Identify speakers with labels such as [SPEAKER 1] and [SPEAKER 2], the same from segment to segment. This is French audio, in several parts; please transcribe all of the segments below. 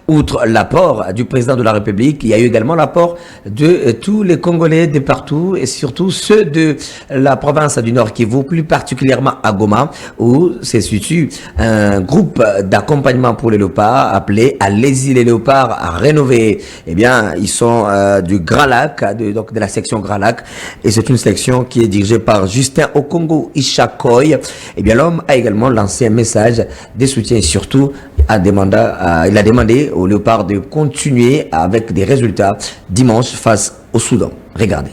[SPEAKER 1] Outre l'apport du président de la République, il y a eu également l'apport de tous les Congolais de partout et surtout ceux de la province du Nord Kivu, plus particulièrement à Goma, où se situe un groupe d'accompagnement pour les léopards appelé Allez-y les léopards à rénover. Eh bien, ils sont du Grand Lac, donc de la section Grand Lac, et c'est une section qui est dirigée par Justin Okongo Ishakoy. Eh bien, l'homme a également lancé un message de soutien et surtout il a demandé aux léopards de continuer avec des résultats dimanche face au Soudan. Regardez.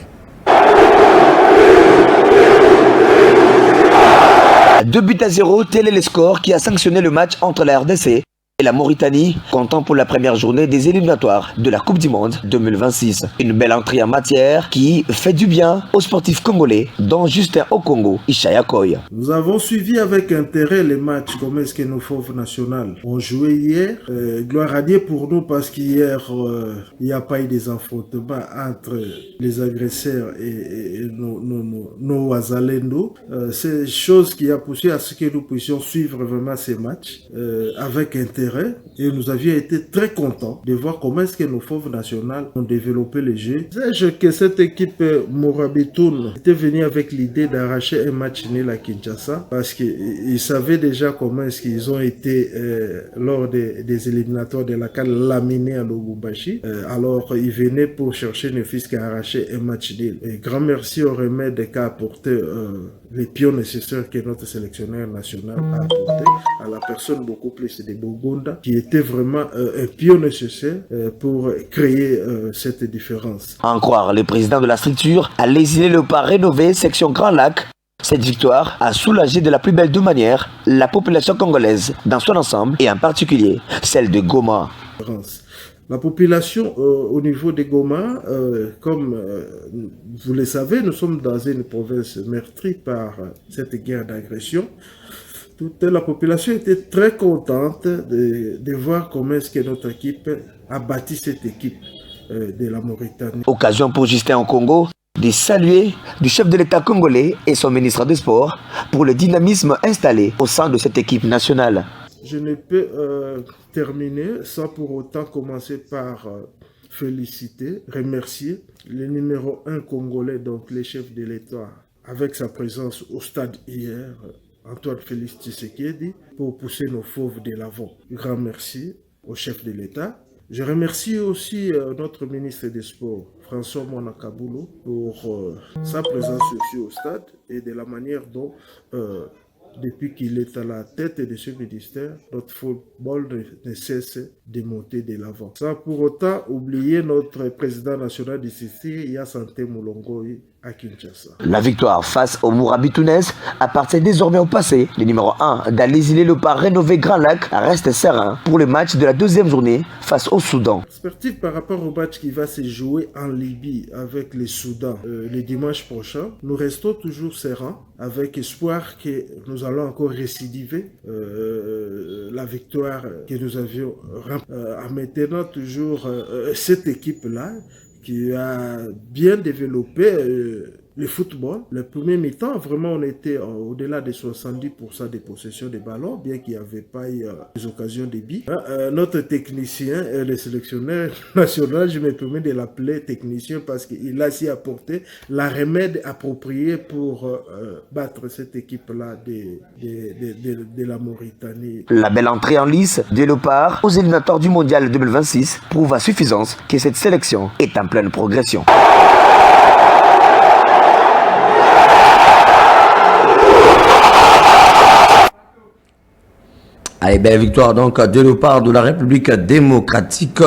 [SPEAKER 1] 2-0, tel est le score qui a sanctionné le match entre la RDC et la Mauritanie, comptant pour la première journée des éliminatoires de la Coupe du Monde 2026. Une belle entrée en matière qui fait du bien aux sportifs congolais, dont Justin Okongo Ishakoy.
[SPEAKER 2] Nous avons suivi avec intérêt les matchs comme est-ce que nos fauves nationales ont joué hier. Gloire à Dieu pour nous parce qu'hier, il n'y a pas eu des affrontements entre les agresseurs et nos Wazalendo. C'est chose qui a poussé à ce que nous puissions suivre vraiment ces matchs avec intérêt. Et nous avions été très contents de voir comment est-ce que nos fauves nationales ont développé le jeu. Sais-je que cette équipe Morabitoun était venue avec l'idée d'arracher un match nul à Kinshasa parce qu'ils savaient déjà comment est-ce qu'ils ont été lors des éliminatoires de la CAN laminés à Lubumbashi. Alors ils venaient pour chercher ne fût-ce qu'à arracher un match nul. Et grand merci au remède qu'a apporté les pions nécessaires que notre sélectionneur national a apporté à la personne beaucoup plus de Bogo, qui était vraiment un pion nécessaire pour créer cette différence.
[SPEAKER 1] En croire le président de la structure, Allez-y les léopards rénové section Grand Lac, cette victoire a soulagé de la plus belle de manière la population congolaise dans son ensemble et en particulier celle de Goma.
[SPEAKER 2] La population au niveau de Goma, comme vous le savez, nous sommes dans une province meurtrie par cette guerre d'agression. Toute la population était très contente de voir comment est-ce que notre équipe a bâti cette équipe de la Mauritanie.
[SPEAKER 1] Occasion pour Justin Okongo de saluer du chef de l'État congolais et son ministre des Sports pour le dynamisme installé au sein de cette équipe nationale.
[SPEAKER 2] Je ne peux terminer sans pour autant commencer par féliciter, remercier le numéro 1 congolais, donc le chef de l'État, avec sa présence au stade hier, Antoine Félix Tshisekedi, pour pousser nos fauves de l'avant. Grand merci au chef de l'État. Je remercie aussi notre ministre des Sports, François Mwanakaboulou, pour sa présence aussi au stade et de la manière dont, depuis qu'il est à la tête de ce ministère, notre football ne cesse de monter de l'avant. Sans pour autant oublier notre président national du CICI, Yassanté Moulongoy, à Kinshasa.
[SPEAKER 1] La victoire face au Mourabitounais appartient désormais au passé. Le numéro 1 d'Allez-y les léopards rénové Grand Lac reste serein pour le match de la deuxième journée face au Soudan.
[SPEAKER 2] Sportif par rapport au match qui va se jouer en Libye avec le Soudan le dimanche prochain, nous restons toujours sereins avec espoir que nous allons encore récidiver la victoire que nous avions en maintenant toujours cette équipe-là qui a bien développé le football. Le premier mi-temps, vraiment, on était au-delà de 70% des possessions de ballons, bien qu'il n'y avait pas eu des occasions de but. Notre technicien, le sélectionneur national, je me permets de l'appeler technicien parce qu'il a su apporter la remède appropriée pour battre cette équipe-là de la Mauritanie.
[SPEAKER 1] La belle entrée en lice des léopards aux éliminatoires du Mondial 2026 prouve à suffisance que cette sélection est en pleine progression. Allez, belle victoire donc de léopards de la République démocratique